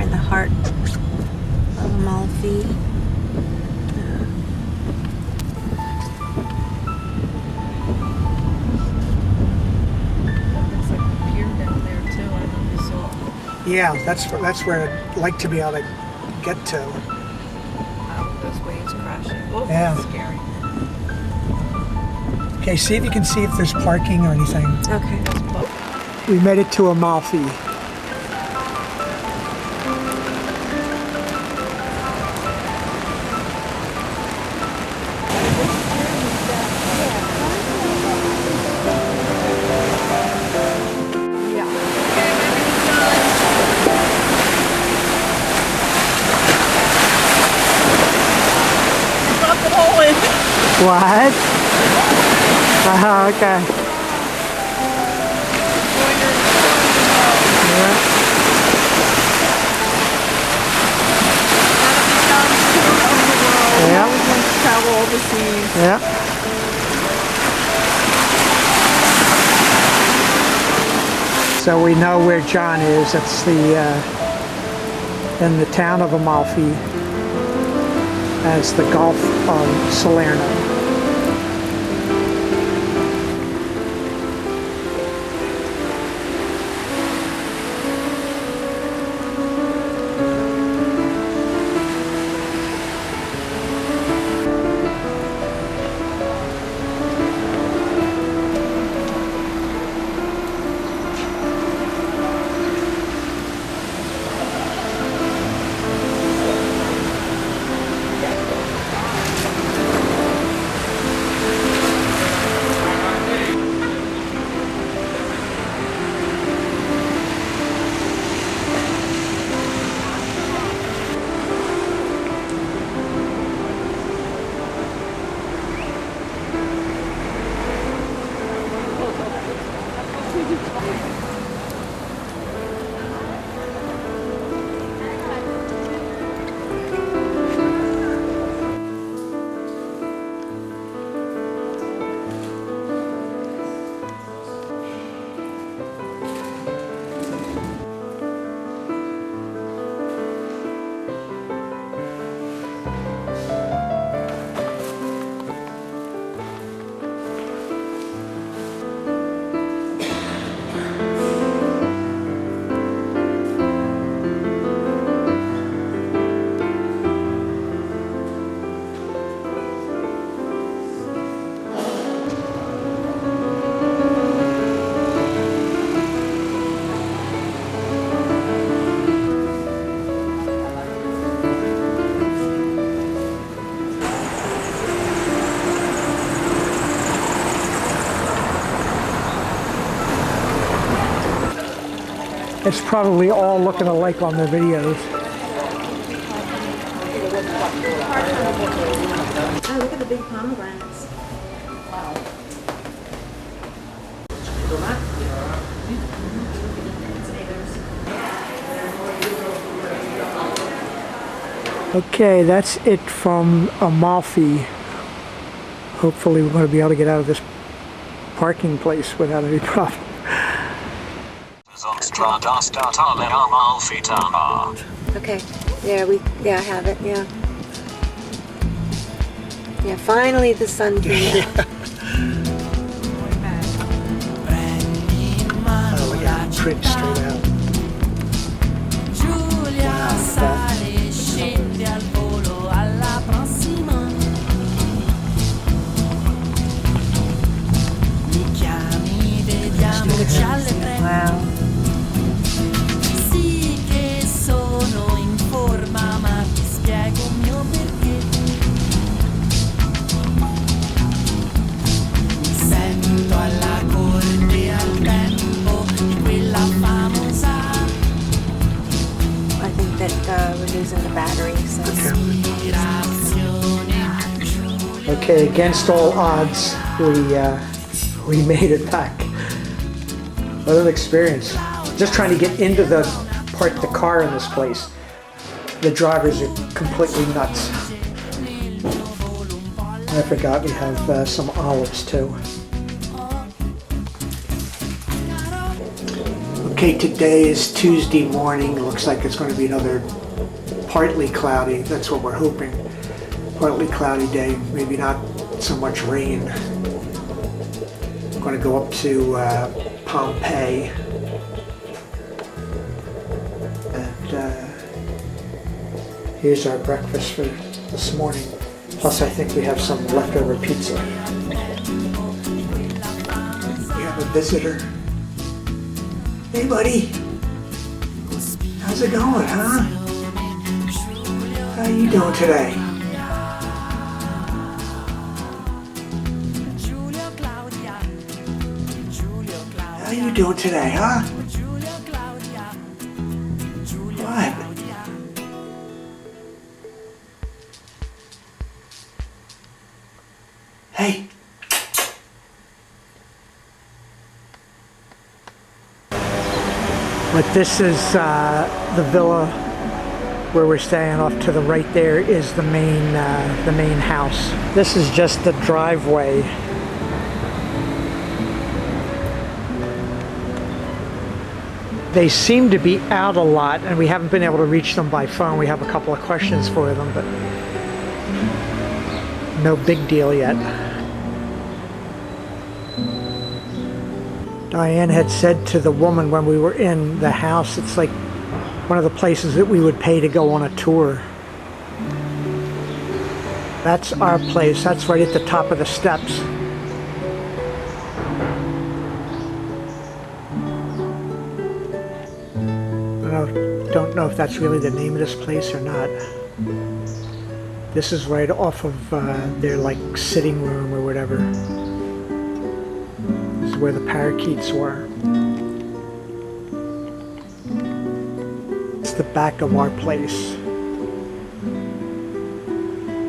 in the heart of Amalfi. Looks like a pier down there too. I don't know if you saw. Yeah, that's where I'd like to be able to get to. Oh, those waves crashing. Oh, Yeah. that's scary. Okay, see if you can see if there's parking or anything. Okay. We made it to Amalfi. What? Okay. Yeah. Yeah. Travel overseas. Yeah. So we know where John is. It's in the town of Amalfi. As the Gulf of Salerno. It's probably all looking alike on their videos. Oh, look at the big pomegranates. Okay, that's it from Amalfi. Hopefully we're going to be able to get out of this parking place without any problem. Okay, yeah, I have it, yeah. Yeah, finally the sun came out. Oh, look at it, print straight out. Wow. We're losing the battery. So. Okay, against all odds, we made it back. What an experience! Just trying to get into park the car in this place. The drivers are completely nuts. I forgot we have some olives too. Okay, today is Tuesday morning. Looks like it's going to be another partly cloudy. That's what we're hoping. Partly cloudy day, maybe not so much rain. I'm going to go up to Pompeii. And here's our breakfast for this morning. Plus I think we have some leftover pizza. We have a visitor. Hey buddy, how's it going, huh? How you doing today? How you doing today, huh? What? Hey. But this is the villa where we're staying. Off to the right there is the main house. This is just the driveway. They seem to be out a lot, and we haven't been able to reach them by phone. We have a couple of questions for them, but no big deal yet. Diane had said to the woman when we were in the house, it's like one of the places that we would pay to go on a tour. That's our place. That's right at the top of the steps. I don't know if that's really the name of this place or not. This is right off of their like sitting room or whatever. This is where the parakeets were. It's the back of our place,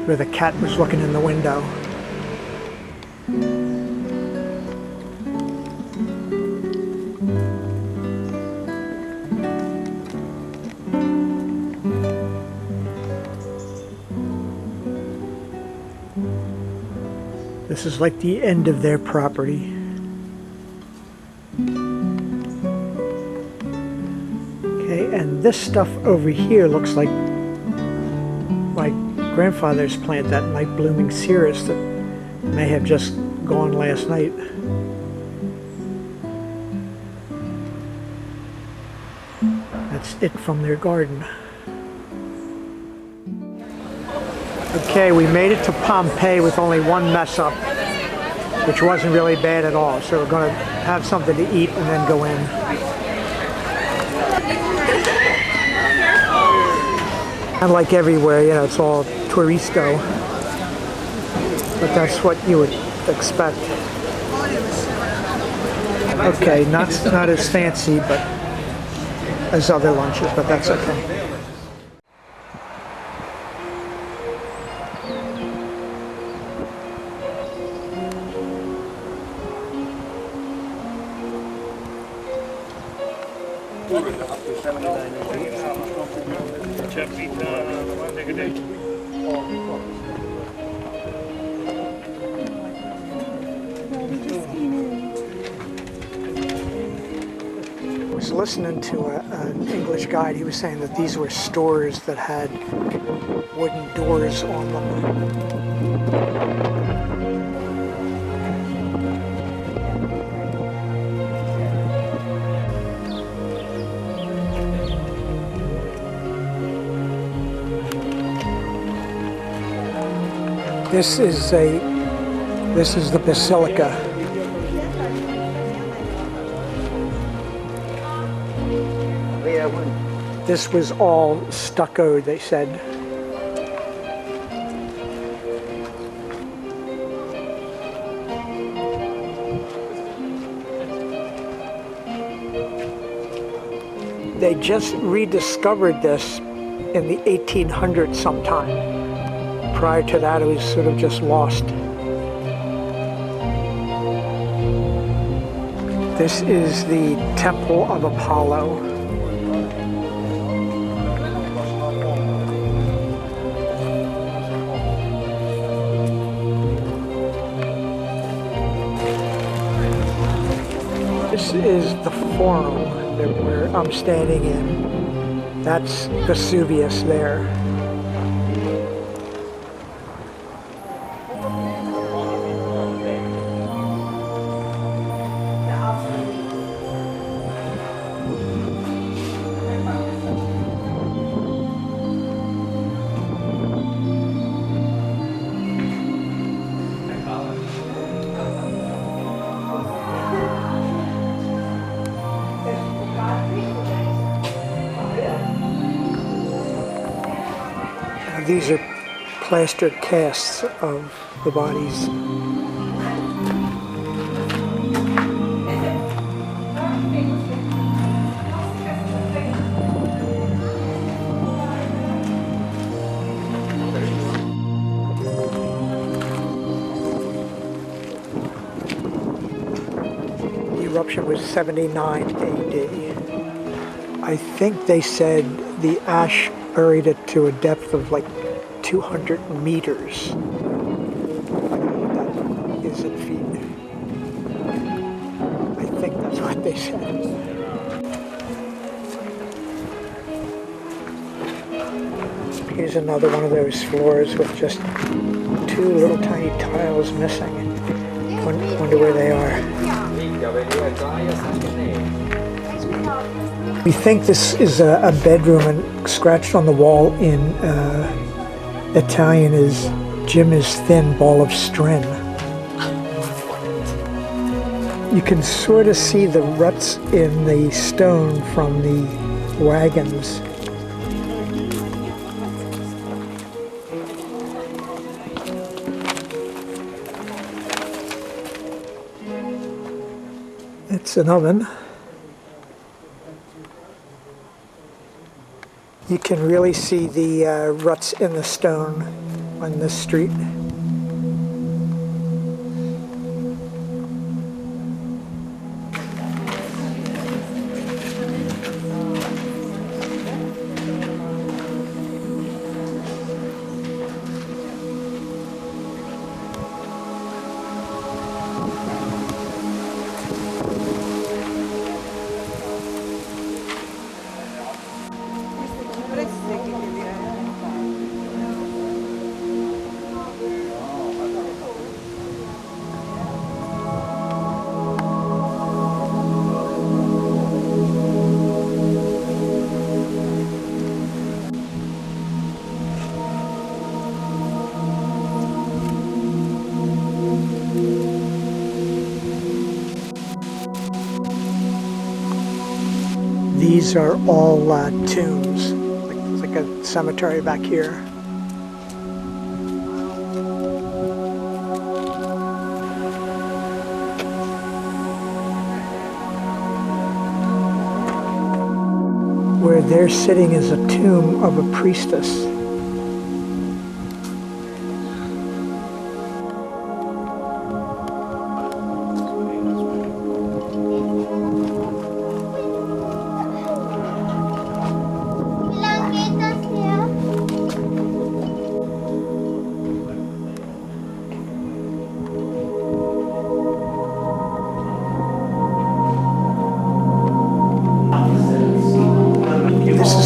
where the cat was looking in the window. This is like the end of their property. Okay, and this stuff over here looks like my grandfather's plant, that night blooming cereus that may have just gone last night. That's it from their garden. Okay, we made it to Pompeii with only one mess up, which wasn't really bad at all. So we're going to have something to eat and then go in. And like everywhere, you know, it's all touristo. But that's what you would expect. Okay, not as fancy, but as other lunches, but that's okay. I was listening to an English guide. He was saying that these were stores that had wooden doors on them. This is the basilica. This was all stuccoed, they said. They just rediscovered this in the 1800s sometime. Prior to that, it was sort of just lost. This is the Temple of Apollo. This is the Forum. than where I'm standing in. That's Vesuvius there. These are plastered casts of the bodies. The eruption was 79 AD. I think they said the ash buried it to a depth of like 200 meters. I don't know what that is in feet. I think that's what they said. Here's another one of those floors with just two little tiny tiles missing. Wonder where they are. We think this is a bedroom, and scratched on the wall in Italian is "Jim is thin, ball of string." You can sort of see the ruts in the stone from the wagons. It's an oven. You can really see the ruts in the stone on this street. These are all tombs. It's like a cemetery back here. Where they're sitting is a tomb of a priestess.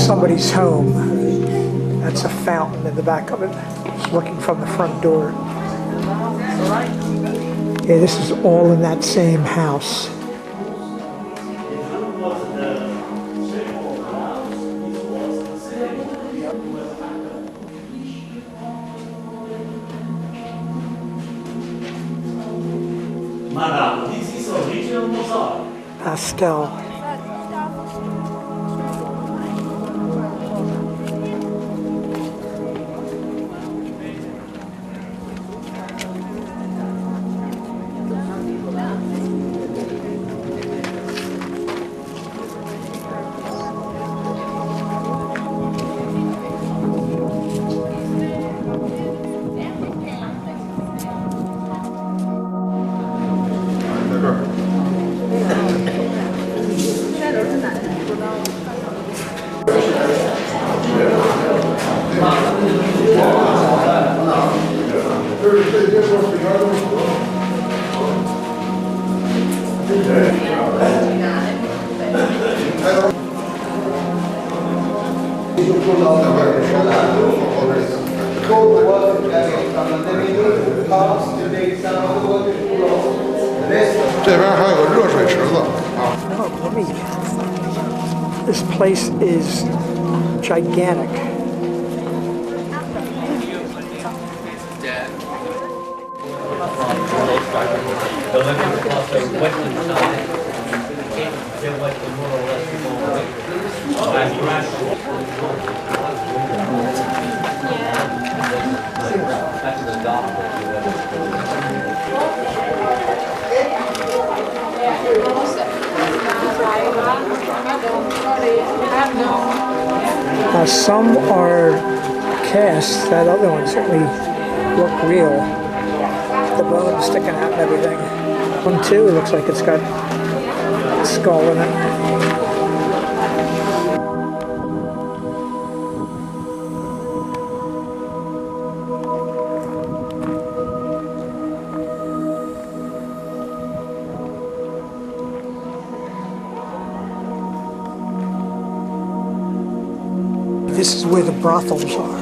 Somebody's home. That's a fountain in the back of it. Just looking from the front door. Yeah, this is all in that same house. Pastel. 这边还有个热水池子。 No, let me. This place is gigantic. Some are cast. That other one certainly look real. The bone sticking out and everything. One too looks like it's got a skull in it. This is where the brothels are.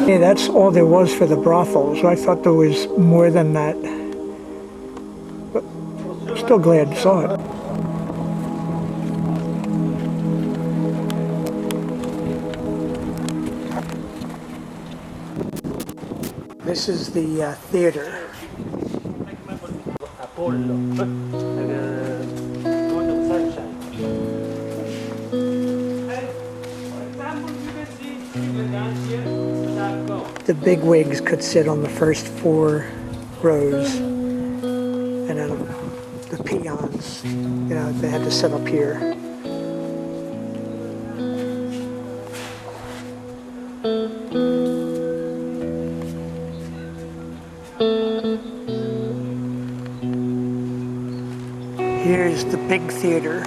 Hey, that's all there was for the brothels. I thought there was more than that. Still glad I saw it. This is the theater. The big wigs could sit on the first 4 rows, and then the peons, you know, they had to sit up here. Here's the big theater.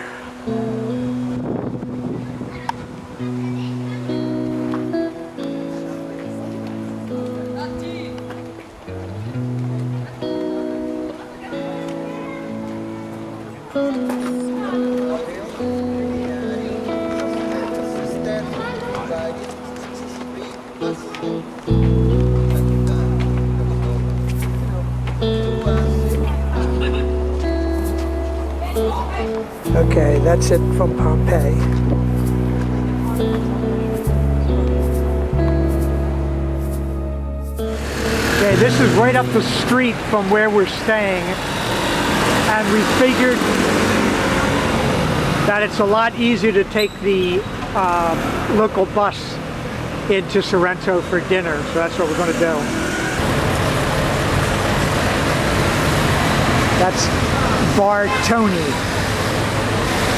Okay, that's it from Pompeii. Okay, this is right up the street from where we're staying, and we figured that it's a lot easier to take the local bus into Sorrento for dinner, so that's what we're going to do. That's Bar Tony.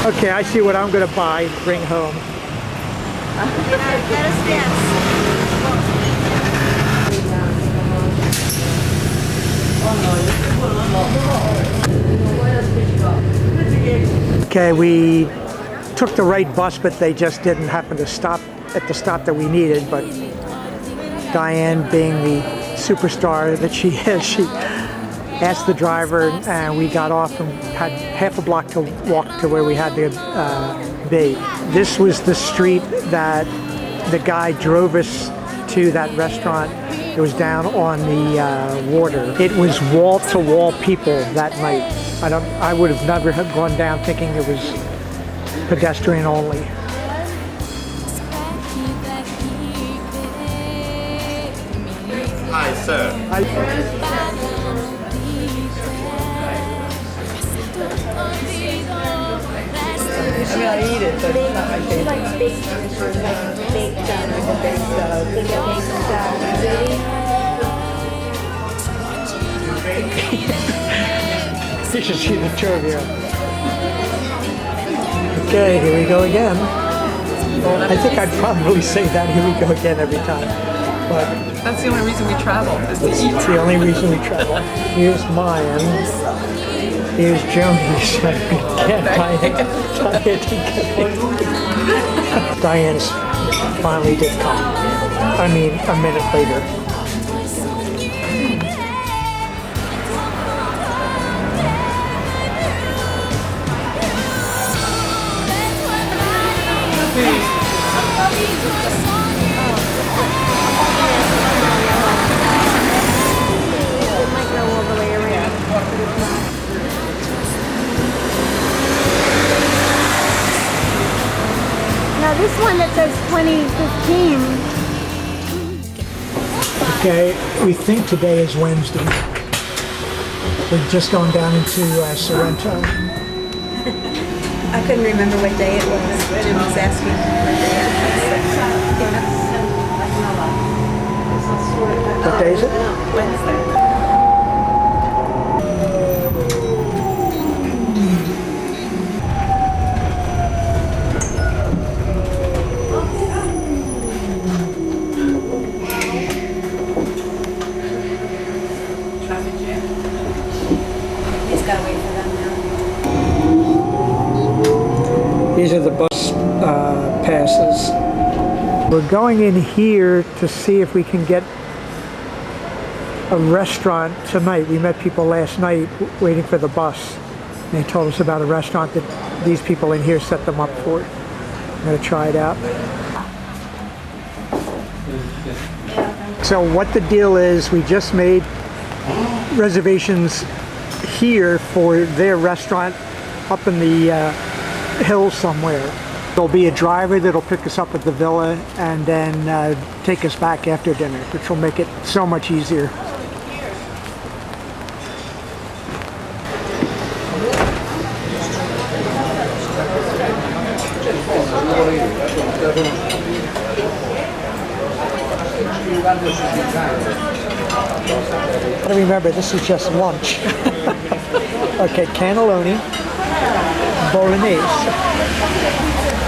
Okay, I see what I'm going to buy, bring home. Let us dance. Okay, we took the right bus, but they just didn't happen to stop at the stop that we needed. But Diane, being the superstar that she is, she asked the driver, and we got off and had half a block to walk to where we had to be. This was the street that the guy drove us to that restaurant. It was down on the water. It was wall-to-wall people that night. I would have never gone down thinking it was pedestrian only. Hi, sir. I mean, I eat it, but it's not my favorite. You should see the two of you. Okay, here we go again. I think I'd probably say that here we go again every time. But That's the only reason we travel, is to eat. It's the only reason we travel. Here's Mayan. Here's Joni's. Diane finally did come. I mean, a minute later. It might go all the way around. Now this one that says 2015. Okay, we think today is Wednesday. We're just going down into Sorrento. I couldn't remember what day it was. Jim was asking what day it was. What day is it? Wednesday. He's got to wait for them now. These are the bus passes. We're going in here to see if we can get a restaurant tonight. We met people last night waiting for the bus. They told us about a restaurant that these people in here set them up for. I'm going to try it out. So what the deal is, we just made reservations here for their restaurant up in the hills somewhere. There'll be a driver that'll pick us up at the villa and then take us back after dinner, which will make it so much easier. Gotta remember, this is just lunch. Okay, cannelloni, bolognese,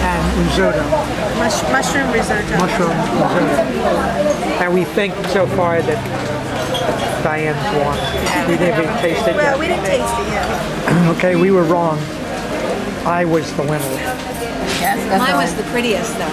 and risotto. Mushroom risotto. Mushroom risotto. And we think so far that Diane's won. We didn't even taste it Well, yet. we didn't taste it yet. Okay, we were wrong. I was the winner. Yes, that's Mine all. was the prettiest though.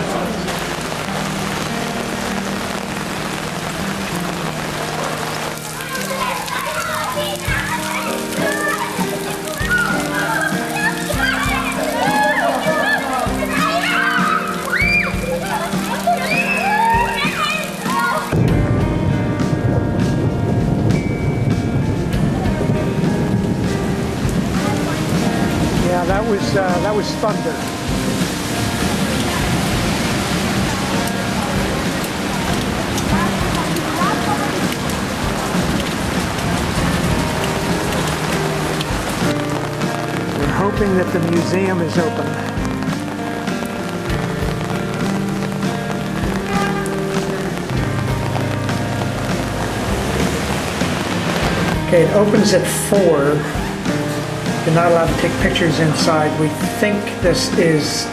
Yeah, that was thunder. We're hoping that the museum is open. Okay, it opens at 4. You're not allowed to take pictures inside. We think this is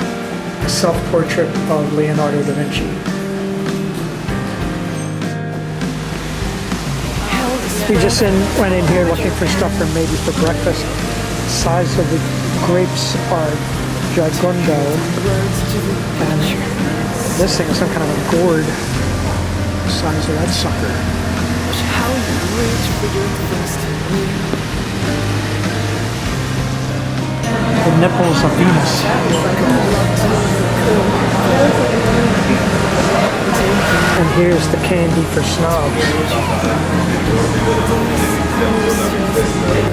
a self-portrait of Leonardo da Vinci. We just went in here looking for stuff for maybe for breakfast. The size of the grapes are gigundo. And this thing is some kind of a gourd. The size of that sucker. The nipples of Venus. And here's the candy for snobs.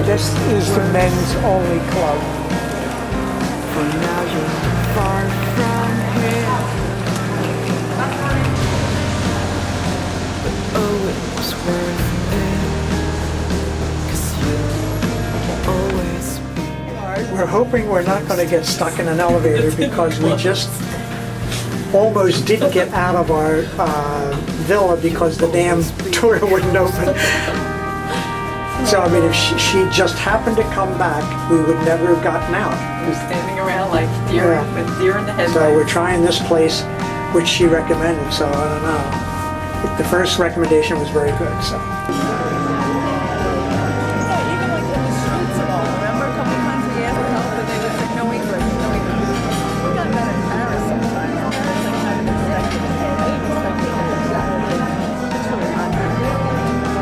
This is the men's only club. For now you're far from here. But oh, it was worth it. 'Cause you'll always be. We're hoping we're not going to get stuck in an elevator because we just almost didn't get out of our villa because the damn door wouldn't open. So I mean, if she just happened to come back, we would never have gotten out. You're standing around like deer, Yeah. with deer in the headlights. So we're trying this place, which she recommended, so I don't know. The first recommendation was very good, so. Yeah, even like in the streets and all. Remember a couple times we asked for help and they would say, no English, no English. We got that in Paris sometimes. Paris, like, kind of expected to say, I didn't expect to hear exactly. It's really hot there.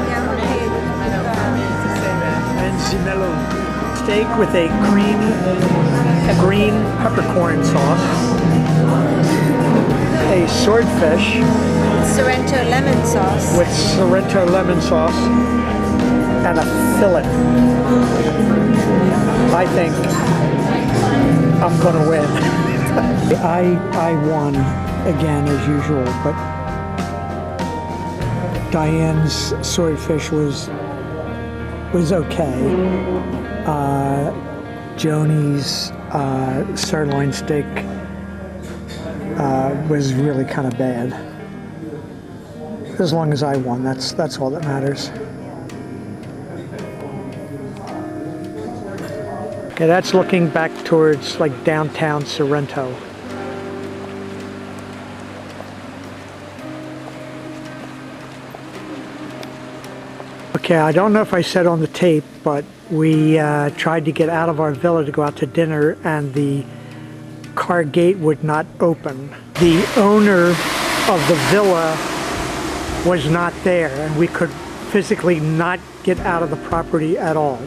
Yeah, okay. I know, I mean, to say that. And Zimello steak with a green peppercorn sauce, a swordfish Sorrento lemon sauce. with Sorrento lemon sauce, and a fillet. I think I'm gonna win. I won again as usual, but Diane's swordfish was okay. Joni's sirloin steak was really kind of bad. As long as I won, that's all that matters. Okay, that's looking back towards like downtown Sorrento. Okay, I don't know if I said on the tape, but we tried to get out of our villa to go out to dinner, and the car gate would not open. The owner of the villa was not there, and we could physically not get out of the property at all.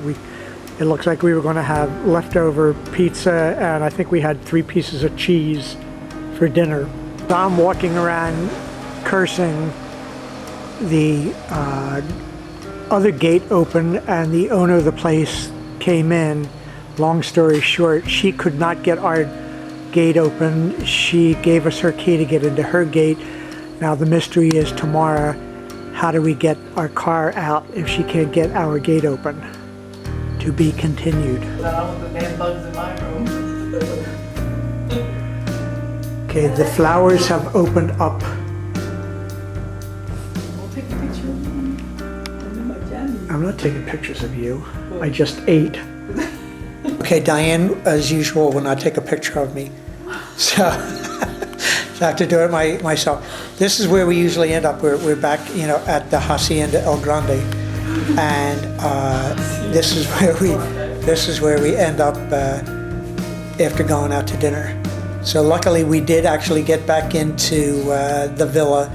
It looks like we were going to have leftover pizza, and I think we had 3 pieces of cheese for dinner. So I'm walking around cursing. The other gate opened, and the owner of the place came in. Long story short, she could not get our gate open. She gave us her key to get into her gate. Now the mystery is tomorrow, how do we get our car out if she can't get our gate open? To be continued. I don't want the damn bugs in my room. Okay, the flowers have opened up. We'll take a picture of me. My jammies. I'm not taking pictures of you. I just ate. Okay, Diane, as usual, will not take a picture of me. So, so I have to do it myself. This is where we usually end up. We're back, at the Hacienda El Grande. And this is where we end up after going out to dinner. So luckily we did actually get back into the villa.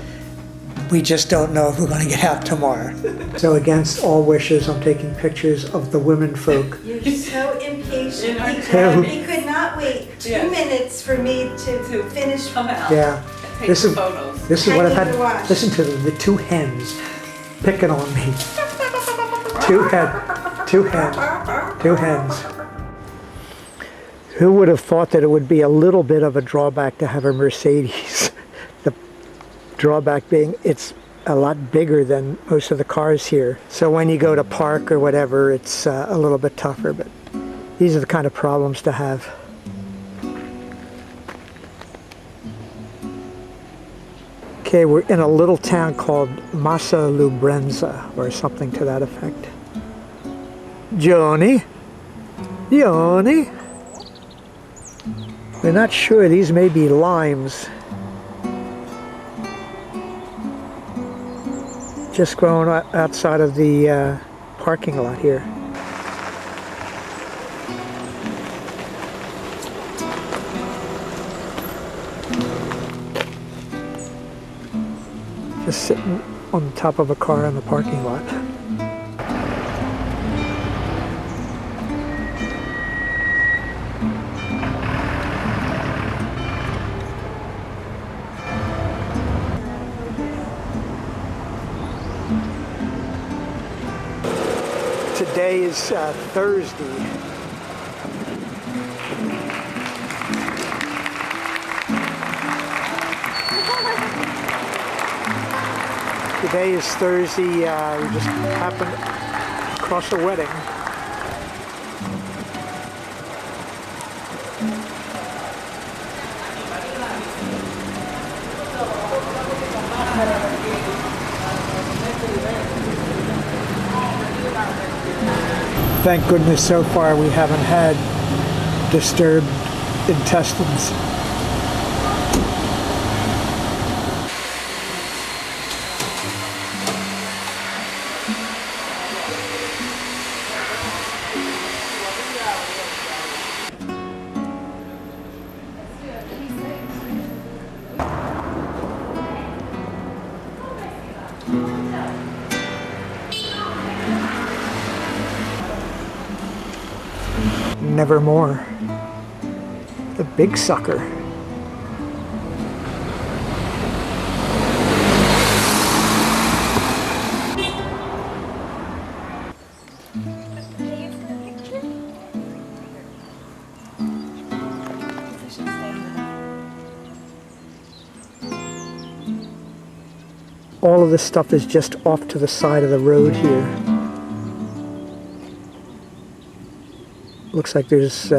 We just don't know if we're going to get out tomorrow. So against all wishes, I'm taking pictures of the women folk. You're so impatient. Who? He could not wait 2 minutes for me to finish. Come out. Yeah, Take this is photos. this is what I've I need to had. watch. Listen to them, the 2 hens picking on me. 2 hens. Who would have thought that it would be a little bit of a drawback to have a Mercedes? The drawback being it's a lot bigger than most of the cars here. So when you go to park or whatever, it's a little bit tougher, but these are the kind of problems to have. Okay, we're in a little town called Massa, Lubrensa, or something to that effect. Joni? We're not sure, these may be limes. Just growing outside of the parking lot here. Just sitting on top of a car in the parking lot. Today is Thursday. Today is Thursday. We just happened across a wedding. Thank goodness so far we haven't had disturbed intestines. Nevermore. The big sucker. All of this stuff is just off to the side of the road here. Looks like there's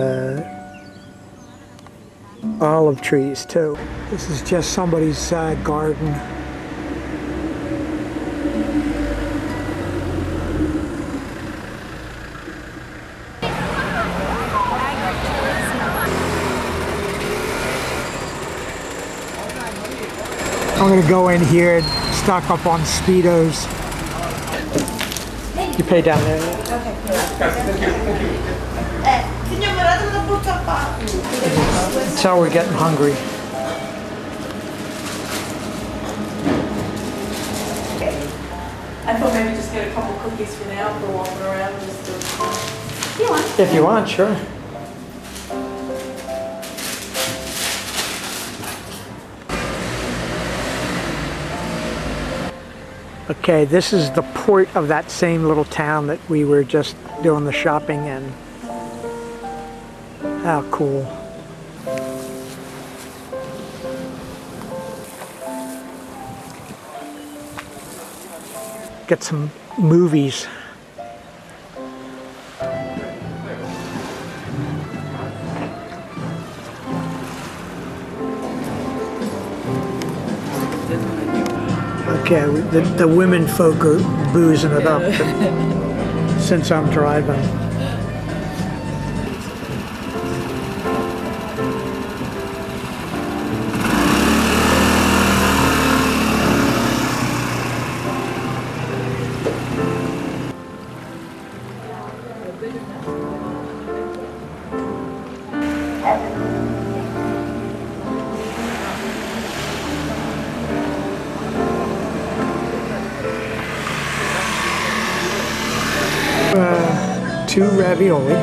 olive trees too. This is just somebody's garden. I'm gonna go in here and stock up on Speedos. You pay down there. That's how we're getting hungry. I thought maybe just get a couple cookies for now, go walking around just to... If you want, sure. Okay, this is the port of that same little town that we were just doing the shopping in. How cool. Get some movies. Okay, the women folk are boozing it up since I'm driving. Two ravioli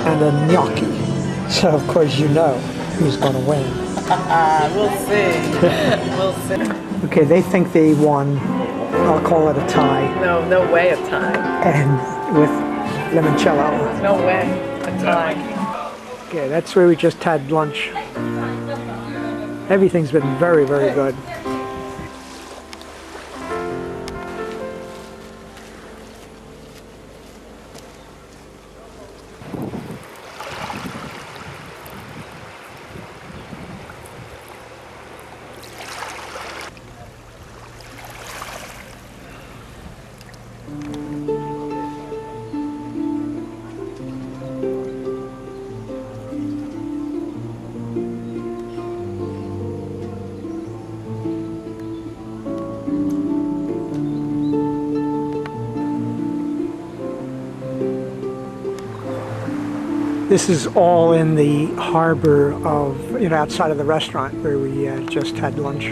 and a gnocchi. So of course you know who's going to win. We'll see. We'll see. Okay, they think they won. I'll call it a tie. No way a tie. And with limoncello. No way a tie. Okay, that's where we just had lunch. Everything's been very, very good. This is all in the harbor of, outside of the restaurant where we just had lunch.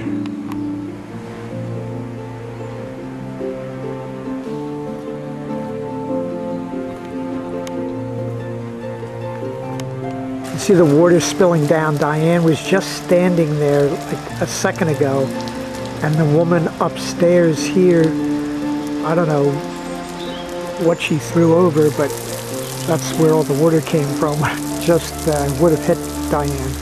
You see the water spilling down. Diane was just standing there like a second ago, and the woman upstairs here, I don't know what she threw over, but that's where all the water came from. Just would have hit Diane.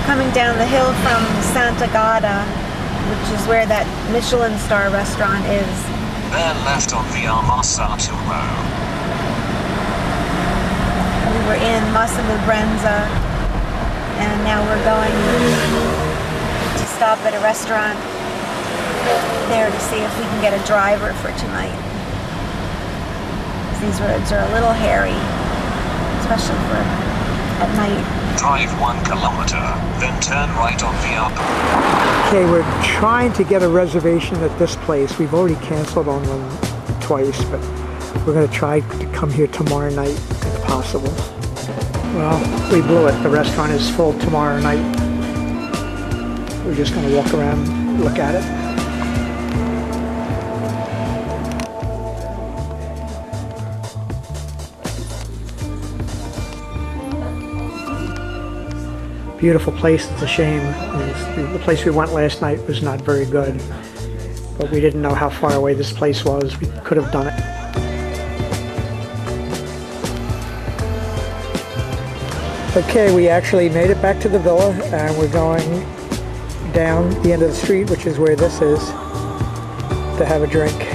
Coming down the hill from Santa Gata, which is where that Michelin star restaurant is. Then left on the Massa to Rome. were in Massa, Lubrensa, and now we're going to stop at a restaurant there to see if we can get a driver for tonight. These roads are a little hairy, especially for at night. Drive 1 kilometer, then turn right on the up. Okay, we're trying to get a reservation at this place. We've already canceled on them twice, but we're going to try to come here tomorrow night if possible. Well, we blew it. The restaurant is full tomorrow night. We're just going to walk around and look at it. Beautiful place. It's a shame. The place we went last night was not very good, but we didn't know how far away this place was. We could have done it. Okay, we actually made it back to the villa, and we're going down the end of the street, which is where this is, to have a drink. I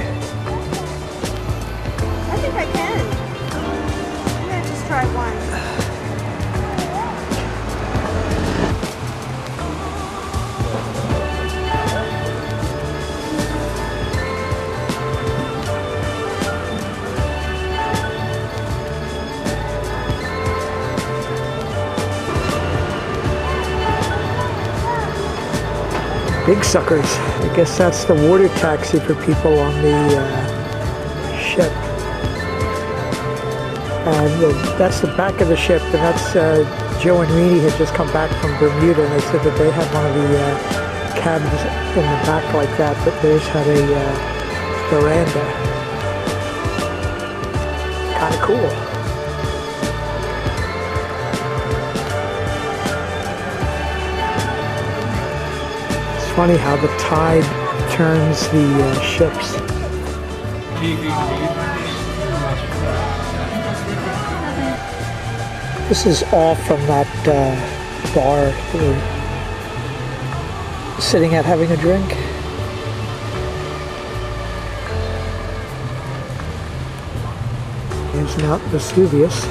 think I can. I'm gonna just try one. Big suckers. I guess that's the water taxi for people on the ship. And that's the back of the ship, and that's Joe and Reenie had just come back from Bermuda, and they said that they had one of the cabins in the back like that, but theirs had a veranda. Kind of cool. Funny how the tide turns the ships. This is all from that bar that we're sitting at having a drink. Here's Mount Vesuvius.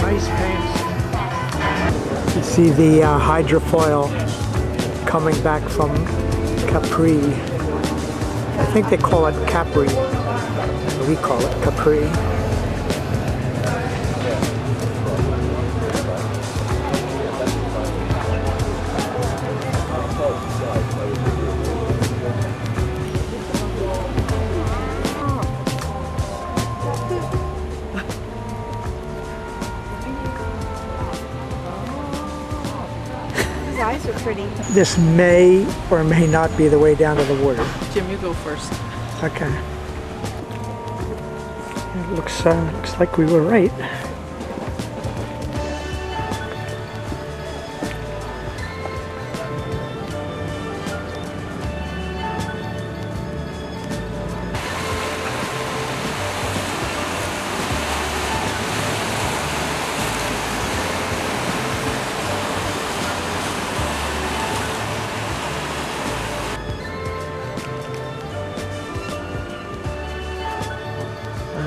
Nice paints. You see the hydrofoil coming back from Capri. I think they call it Capri. We call it Capri. His eyes are pretty. This may or may not be the way down to the water. Jim, you go first. Okay. It looks like we were right.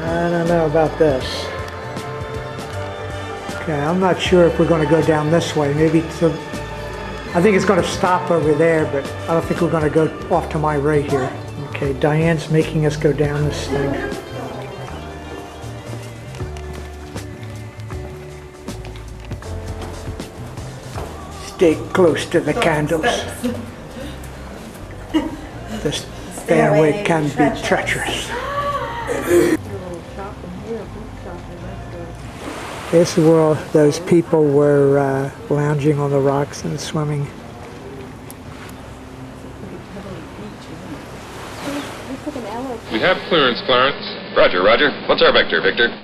I don't know about this. Okay, I'm not sure if we're going to go down this way. Maybe I think it's going to stop over there, but I don't think we're going to go off to my right here. Okay, Diane's making us go down this thing. Stay close to the candles. This stairway can be treacherous. This is where those people were lounging on the rocks and swimming. We have clearance, Clarence. Roger, roger. What's our vector, Victor?